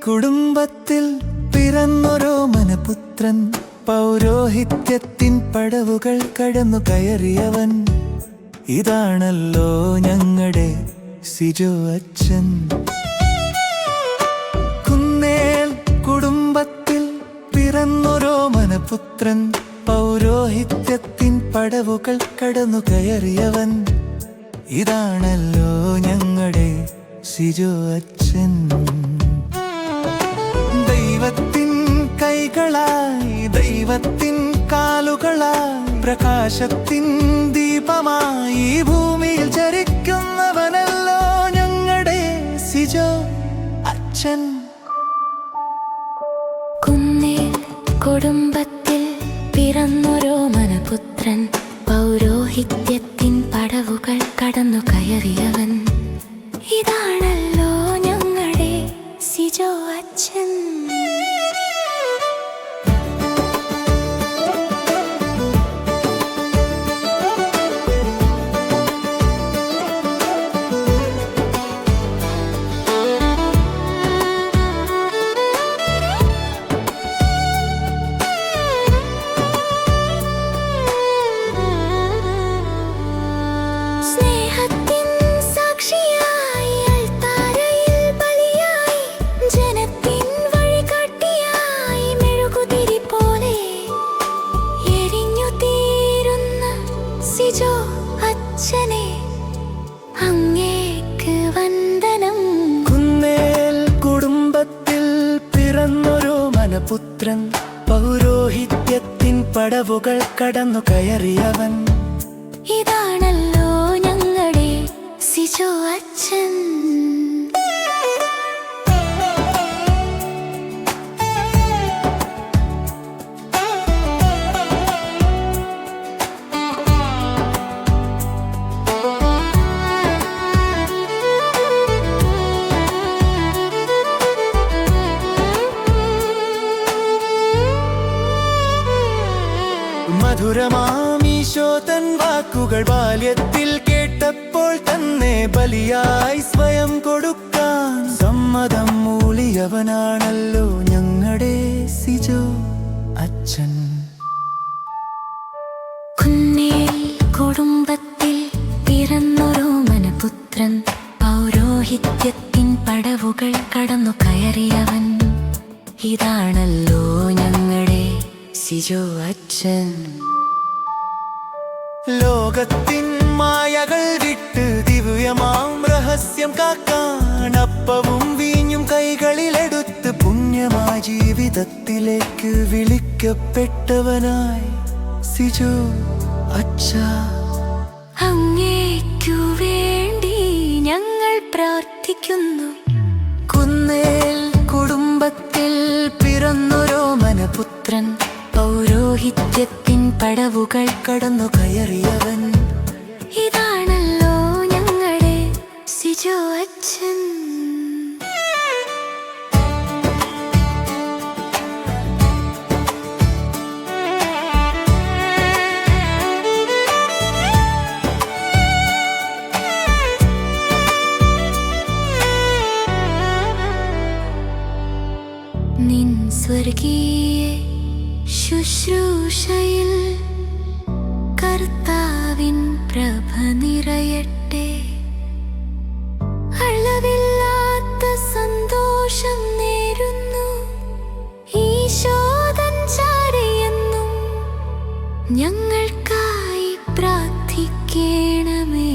കുടുംബത്തിൽ പിറന്നൊരു മനപുത്രൻ, പൗരോഹിത്യത്തിൻ പടവുകൾ കടന്നു കയറിയവൻ. ഇതാണല്ലോ ഞങ്ങളുടെ സിജോ അച്ഛൻ. കുന്നേൽ കുടുംബത്തിൽ പിറന്നൊരു മനപുത്രൻ, പൗരോഹിത്യത്തിൻ പടവുകൾ കടന്നു കയറിയവൻ. ഇതാണല്ലോ ഞങ്ങളുടെ സിജോ അച്ഛൻ. ദൈവത്തിൻ കൈകളായി, ദൈവത്തിൻ കാലുകളായി, പ്രകാശത്തിൻ ദീപമായി ഭൂമിയിൽ ചരിക്കുന്നവനല്ലോ ഞങ്ങളുടെ സിജോ അച്ഛൻ. കുന്നേൽ കുടുംബത്തിൽ പിറന്നൊരു മനപുത്രൻ, പൗരോഹിത്യത്തിൻ പടവുകൾ കടന്നു കയറിയവൻ. ഇതാണല്ലോ ഞങ്ങളുടെ സിജോ അച്ഛൻ. സിജോ അച്ഛനെ അങ്ങേക്ക് വന്ദനം. കുന്നേൽ കുടുംബത്തിൽ പിറന്നൊരു മനപുത്രൻ, പൗരോഹിത്യത്തിൻ പടവുകൾ കടന്നു കയറിയവൻ. ഇതാണല്ലോ ഞങ്ങളുടെ സിജോ അച്ഛൻ. മധുരമാമീശോ തൻ വാക്കുകൾ ബാല്യത്തിൽ കേട്ടപ്പോൾ തന്നെ ബലിയായി സ്വയം കൊടുക്കാൻ സമ്മതം മൂളിയവനാണല്ലോ ഞങ്ങളുടെ സിജോ അച്ഛൻ. കുന്നേൽ കുടുംബത്തിൽ പിറന്നൊരു മനപുത്രൻ, പൗരോഹിത്യത്തിൻ പടവുകൾ കടന്നു കയറിയവൻ. ഇതാണല്ലോ ഞങ്ങളുടെ സിജോ അച്ഛൻ. ലോകത്തിൻ മായകൾ വിട്ട് ദിവ്യമാം രഹസ്യം കാക്കാൻ അപ്പവും വീഞ്ഞും കൈകളിലെടുത്ത് പുണ്യമായ ജീവിതത്തിലേക്ക് വിളിക്കപ്പെട്ടവനായി സിജോ അച്ഛ. അങ്ങേക്കു വേണ്ടി ഞങ്ങൾ പ്രാർത്ഥിക്കുന്നു. കുന്നേൽ കുടുംബത്തിൽ പിറന്നൊരു മനപുത്രൻ, പൗരോഹിത്യത്തിൻ പടവുകൾ കടന്നു കയറിയവൻ. ഇതാണല്ലോ ഞങ്ങളുടെ സിജോ അച്ഛൻ. നിൻ സ്വർഗീയ ശുശ്രൂഷയിൽ കർത്താവിൻ പ്രഭ നിറയട്ടെ. അളവില്ലാത്ത സന്തോഷം നേരുന്നു ഈശോതൻ ചാരിയെന്നും ഞങ്ങൾക്കായി പ്രാർത്ഥിക്കണമേ.